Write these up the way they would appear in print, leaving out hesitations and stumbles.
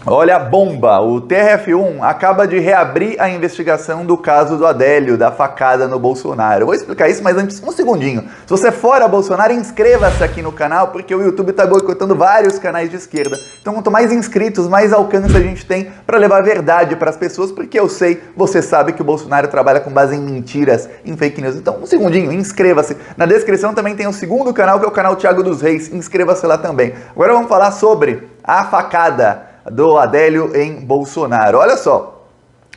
Olha a bomba! O TRF1 acaba de reabrir a investigação do caso do Adélio, da facada no Bolsonaro. Eu vou explicar isso, mas antes, um segundinho. Se você é fora Bolsonaro, inscreva-se aqui no canal, porque o YouTube está boicotando vários canais de esquerda. Então, quanto mais inscritos, mais alcance a gente tem para levar a verdade para as pessoas, porque eu sei, você sabe que o Bolsonaro trabalha com base em mentiras, em fake news. Então, um segundinho, inscreva-se. Na descrição também tem o segundo canal, que é o canal Thiago dos Reis. Inscreva-se lá também. Agora vamos falar sobre a facada do Adélio em Bolsonaro. Olha só,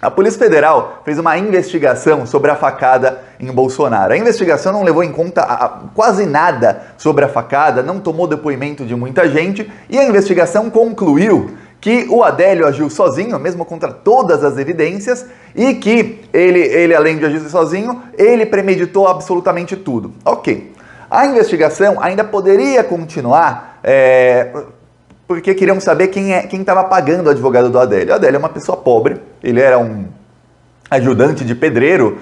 a Polícia Federal fez uma investigação sobre a facada em Bolsonaro. A investigação não levou em conta quase nada sobre a facada, não tomou depoimento de muita gente e a investigação concluiu que o Adélio agiu sozinho, mesmo contra todas as evidências, e que ele além de agir sozinho, ele premeditou absolutamente tudo. Ok. A investigação ainda poderia continuar, porque queriam saber quem estava pagando o advogado do Adélio. O Adélio é uma pessoa pobre, ele era um ajudante de pedreiro,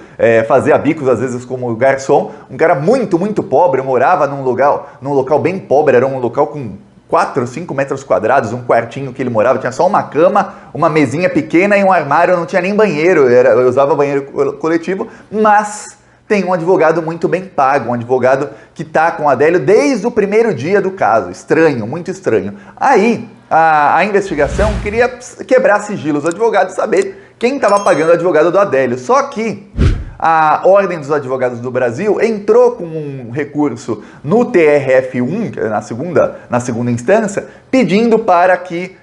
fazia bicos às vezes como garçom, um cara muito, muito pobre, morava num local bem pobre, era um local com 4, 5 metros quadrados, um quartinho que ele morava, tinha só uma cama, uma mesinha pequena e um armário, não tinha nem banheiro, eu usava banheiro coletivo, mas tem um advogado muito bem pago, um advogado que está com o Adélio desde o primeiro dia do caso. Estranho, muito estranho. Aí, a investigação queria quebrar sigilos do advogado e saber quem estava pagando o advogado do Adélio. Só que a Ordem dos Advogados do Brasil entrou com um recurso no TRF1, na segunda instância, pedindo para que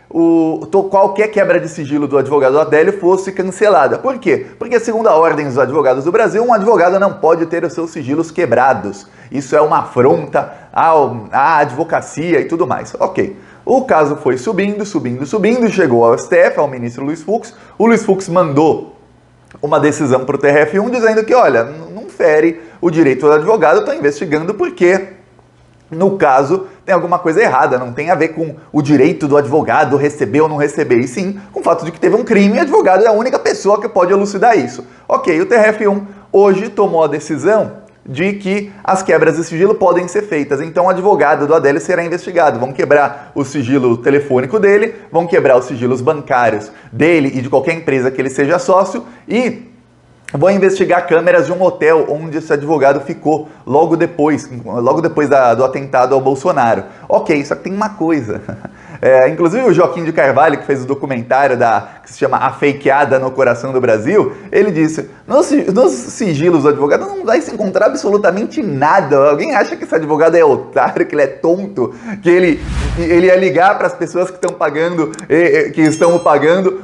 qualquer quebra de sigilo do advogado Adélio fosse cancelada. Por quê? Porque, segundo a Ordem dos Advogados do Brasil, um advogado não pode ter os seus sigilos quebrados. Isso é uma afronta à advocacia e tudo mais. Ok. O caso foi subindo, chegou ao STF, ao ministro Luiz Fux. O Luiz Fux mandou uma decisão para o TRF1 dizendo que, olha, não fere o direito do advogado, estou investigando porque, no caso, tem alguma coisa errada, não tem a ver com o direito do advogado receber ou não receber, e sim com o fato de que teve um crime e o advogado é a única pessoa que pode elucidar isso. Ok, o TRF1 hoje tomou a decisão de que as quebras de sigilo podem ser feitas, então o advogado do Adélio será investigado. Vão quebrar o sigilo telefônico dele, vão quebrar os sigilos bancários dele e de qualquer empresa que ele seja sócio e vão investigar câmeras de um hotel onde esse advogado ficou logo depois do atentado ao Bolsonaro. Ok, só que tem uma coisa. Inclusive o Joaquim de Carvalho, que fez o documentário que se chama A Fakeada no Coração do Brasil, ele disse, nos sigilos do advogado não vai se encontrar absolutamente nada. Alguém acha que esse advogado é otário, que ele é tonto, que ele ia ligar para as pessoas que estão pagando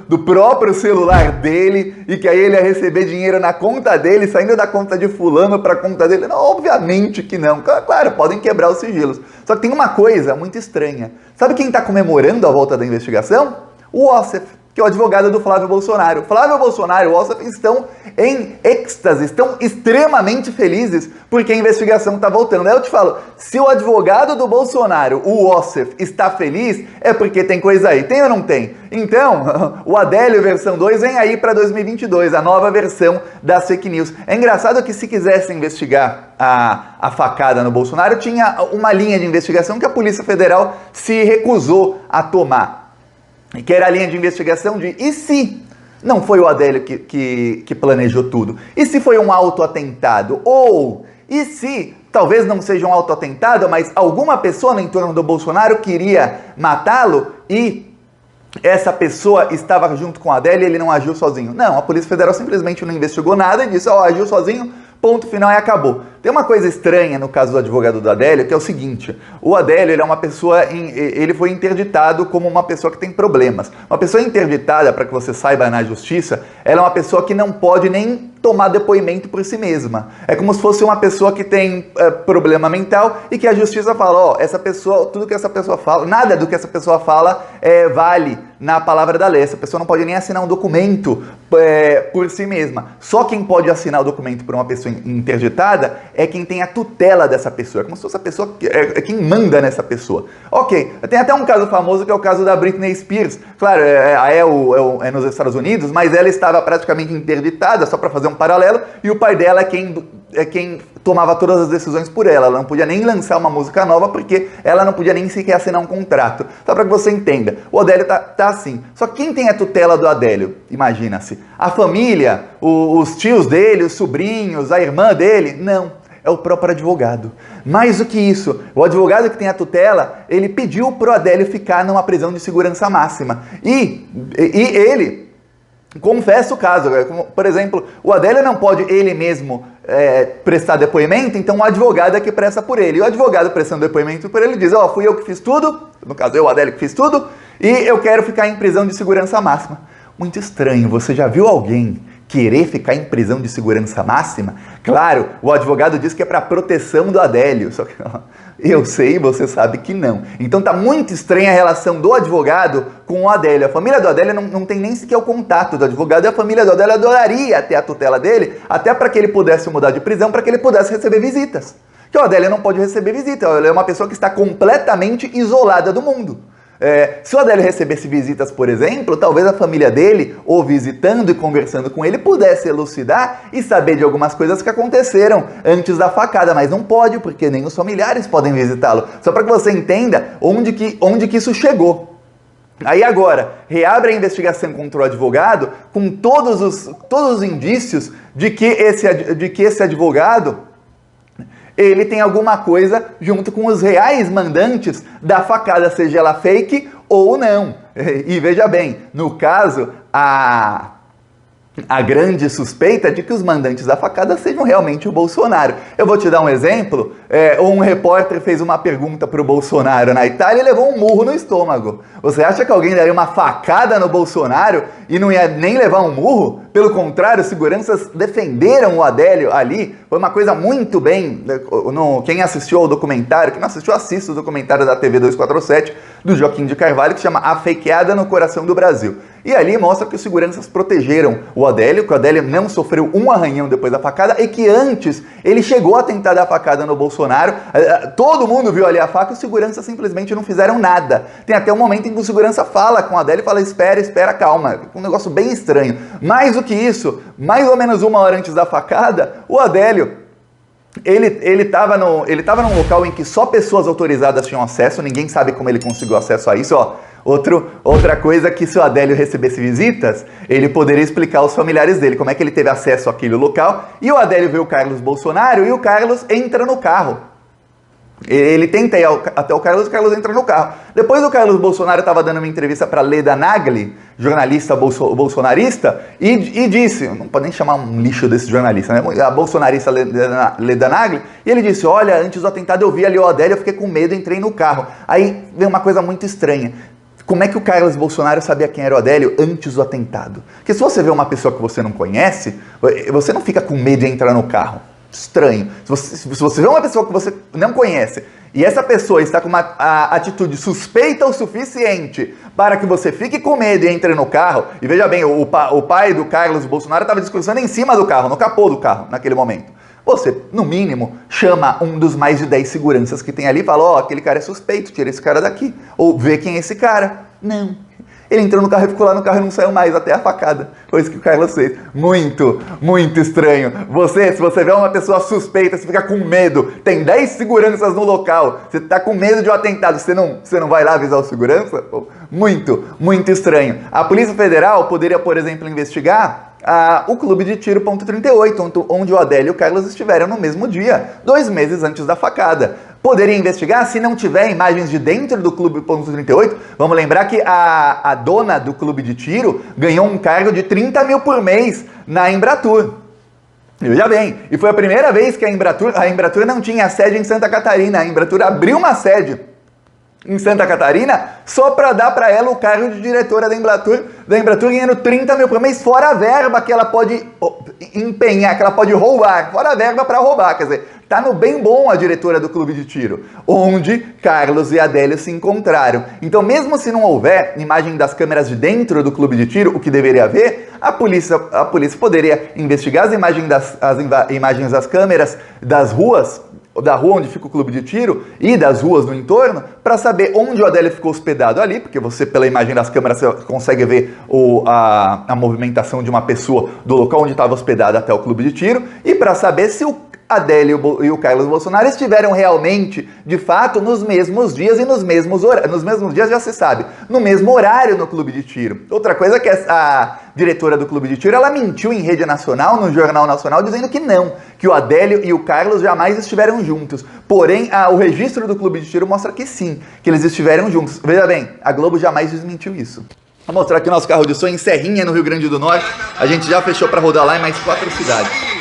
do próprio celular dele e que aí ele ia receber dinheiro na conta dele, saindo da conta de fulano para a conta dele? Não, obviamente que não. Claro, podem quebrar os sigilos. Só que tem uma coisa muito estranha. Sabe quem está comemorando a volta da investigação? O Ossef, que é o advogado do Flávio Bolsonaro. Flávio Bolsonaro e o Ossef estão em êxtase, estão extremamente felizes porque a investigação está voltando. Aí eu te falo, se o advogado do Bolsonaro, o Ossef, está feliz, é porque tem coisa aí. Tem ou não tem? Então, o Adélio versão 2 vem aí para 2022, a nova versão das fake news. É engraçado que se quisesse investigar a facada no Bolsonaro, tinha uma linha de investigação que a Polícia Federal se recusou a tomar, que era a linha de investigação de e se não foi o Adélio que planejou tudo? E se foi um autoatentado? Ou e se talvez não seja um autoatentado, mas alguma pessoa no entorno do Bolsonaro queria matá-lo e essa pessoa estava junto com o Adélio e ele não agiu sozinho? Não, a Polícia Federal simplesmente não investigou nada e disse, agiu sozinho, ponto final e acabou. Tem uma coisa estranha no caso do advogado do Adélio, que é o seguinte, o Adélio ele é uma pessoa, ele foi interditado como uma pessoa que tem problemas. Uma pessoa interditada, para que você saiba na justiça, ela é uma pessoa que não pode nem tomar depoimento por si mesma. É como se fosse uma pessoa que tem problema mental e que a justiça fala, essa pessoa, tudo que essa pessoa fala, nada do que essa pessoa fala vale na palavra da lei. Essa pessoa não pode nem assinar um documento por si mesma. Só quem pode assinar o documento por uma pessoa interditada é quem tem a tutela dessa pessoa, é como se fosse a pessoa, é quem manda nessa pessoa. Ok, tem até um caso famoso que é o caso da Britney Spears. Claro, é nos Estados Unidos, mas ela estava praticamente interditada, só para fazer um paralelo, e o pai dela é quem tomava todas as decisões por ela. Ela não podia nem lançar uma música nova porque ela não podia nem sequer assinar um contrato. Só para que você entenda, o Adélio tá assim. Só que quem tem a tutela do Adélio? Imagina-se. A família, os tios dele, os sobrinhos, a irmã dele? Não. É o próprio advogado. Mais do que isso, o advogado que tem a tutela, ele pediu pro Adélio ficar numa prisão de segurança máxima. E ele confessa o caso. Por exemplo, o Adélio não pode ele mesmo prestar depoimento, então o advogado é que presta por ele. E o advogado prestando depoimento por ele diz, fui eu que fiz tudo, no caso eu, o Adélio, que fiz tudo, e eu quero ficar em prisão de segurança máxima. Muito estranho, você já viu alguém querer ficar em prisão de segurança máxima? Claro, o advogado diz que é para proteção do Adélio, só que eu sei, você sabe que não. Então tá muito estranha a relação do advogado com o Adélio. A família do Adélio não tem nem sequer o contato do advogado, e a família do Adélio adoraria ter a tutela dele, até para que ele pudesse mudar de prisão, para que ele pudesse receber visitas. Que o Adélio não pode receber visita, ele é uma pessoa que está completamente isolada do mundo. Se o Adélio recebesse visitas, por exemplo, talvez a família dele, ou visitando e conversando com ele, pudesse elucidar e saber de algumas coisas que aconteceram antes da facada, mas não pode, porque nem os familiares podem visitá-lo. Só para que você entenda onde que isso chegou. Aí agora, reabre a investigação contra o advogado com todos os indícios de que esse advogado ele tem alguma coisa junto com os reais mandantes da facada, seja ela fake ou não. E veja bem, no caso, a grande suspeita de que os mandantes da facada sejam realmente o Bolsonaro. Eu vou te dar um exemplo. Um repórter fez uma pergunta para o Bolsonaro na Itália e levou um murro no estômago. Você acha que alguém daria uma facada no Bolsonaro e não ia nem levar um murro? Pelo contrário, seguranças defenderam o Adélio ali. Foi uma coisa muito bem... Quem assistiu ao documentário, quem não assistiu, assista o documentário da TV 247, do Joaquim de Carvalho, que se chama A Fakeada no Coração do Brasil. E ali mostra que os seguranças protegeram o Adélio, que o Adélio não sofreu um arranhão depois da facada e que antes ele chegou a tentar dar facada no Bolsonaro. Todo mundo viu ali a faca e os seguranças simplesmente não fizeram nada. Tem até um momento em que o segurança fala com o Adélio e fala, espera, calma. Um negócio bem estranho. Mais do que isso, mais ou menos uma hora antes da facada, o Adélio, ele estava num local em que só pessoas autorizadas tinham acesso, ninguém sabe como ele conseguiu acesso a isso, Outra coisa que se o Adélio recebesse visitas, ele poderia explicar aos familiares dele como é que ele teve acesso àquele local. E o Adélio vê o Carlos Bolsonaro e o Carlos entra no carro. Ele tenta ir até o Carlos entra no carro. Depois o Carlos Bolsonaro estava dando uma entrevista para Leda Nagli, jornalista bolsonarista, e disse, não pode nem chamar um lixo desse jornalista, né? A bolsonarista Leda Nagli, e ele disse, olha, antes do atentado eu vi ali o Adélio, eu fiquei com medo, entrei no carro. Aí veio uma coisa muito estranha. Como é que o Carlos Bolsonaro sabia quem era o Adélio antes do atentado? Porque se você vê uma pessoa que você não conhece, você não fica com medo de entrar no carro. Estranho. Se você vê uma pessoa que você não conhece e essa pessoa está com uma atitude suspeita o suficiente para que você fique com medo e entre no carro, e veja bem, o pai do Carlos Bolsonaro estava discursando em cima do carro, no capô do carro, naquele momento. Você, no mínimo, chama um dos mais de 10 seguranças que tem ali e fala, aquele cara é suspeito, tira esse cara daqui. Ou vê quem é esse cara. Não. Ele entrou no carro e ficou lá no carro e não saiu mais até a facada. Foi isso que o Carlos fez. Muito, muito estranho. Se você vê uma pessoa suspeita, você fica com medo, tem 10 seguranças no local, você tá com medo de um atentado, você não vai lá avisar o segurança? Muito, muito estranho. A Polícia Federal poderia, por exemplo, investigar o Clube de Tiro Ponto 38, onde o Adélio e o Carlos estiveram no mesmo dia, 2 meses antes da facada. Poderia investigar se não tiver imagens de dentro do Clube Ponto 38. Vamos lembrar que a dona do Clube de Tiro ganhou um cargo de 30 mil por mês na Embratur. Veja bem, e foi a primeira vez que a Embratur não tinha sede em Santa Catarina. A Embratur abriu uma sede em Santa Catarina, só para dar para ela o cargo de diretora da Embratur ganhando 30 mil por mês, fora a verba que ela pode empenhar, que ela pode roubar, fora a verba para roubar, quer dizer, Tá no Bem Bom a diretora do clube de tiro, onde Carlos e Adélio se encontraram. Então, mesmo se não houver imagem das câmeras de dentro do clube de tiro, o que deveria haver, a polícia poderia investigar as imagens das câmeras das ruas, da rua onde fica o clube de tiro e das ruas no entorno, para saber onde o Adélio ficou hospedado ali, porque você, pela imagem das câmeras, você consegue ver a movimentação de uma pessoa do local onde estava hospedado até o clube de tiro, e para saber se o Adélio e o Carlos Bolsonaro estiveram realmente, de fato, nos mesmos dias e nos mesmos horários. Nos mesmos dias já se sabe, no mesmo horário no clube de tiro. Outra coisa é que a diretora do clube de tiro, ela mentiu em rede nacional, no Jornal Nacional, dizendo que não, que o Adélio e o Carlos jamais estiveram juntos. Porém, o registro do clube de tiro mostra que sim, que eles estiveram juntos. Veja bem, a Globo jamais desmentiu isso. Vou mostrar aqui o nosso carro de som em Serrinha, no Rio Grande do Norte. A gente já fechou para rodar lá em mais 4 cidades.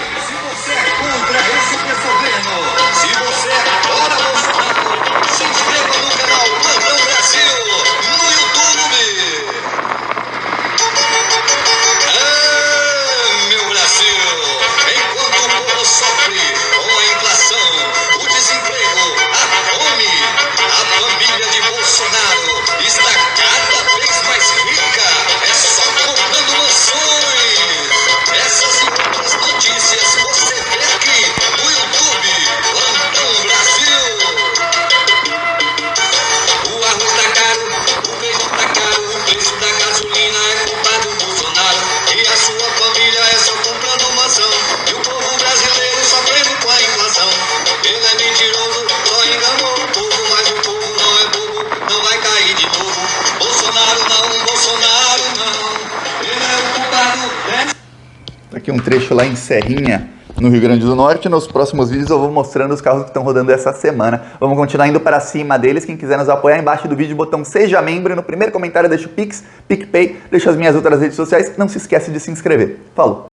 Aqui um trecho lá em Serrinha, no Rio Grande do Norte. Nos próximos vídeos eu vou mostrando os carros que estão rodando essa semana. Vamos continuar indo para cima deles. Quem quiser nos apoiar, embaixo do vídeo, botão Seja Membro. No primeiro comentário deixa o Pix, PicPay, deixa as minhas outras redes sociais. Não se esquece de se inscrever. Falou!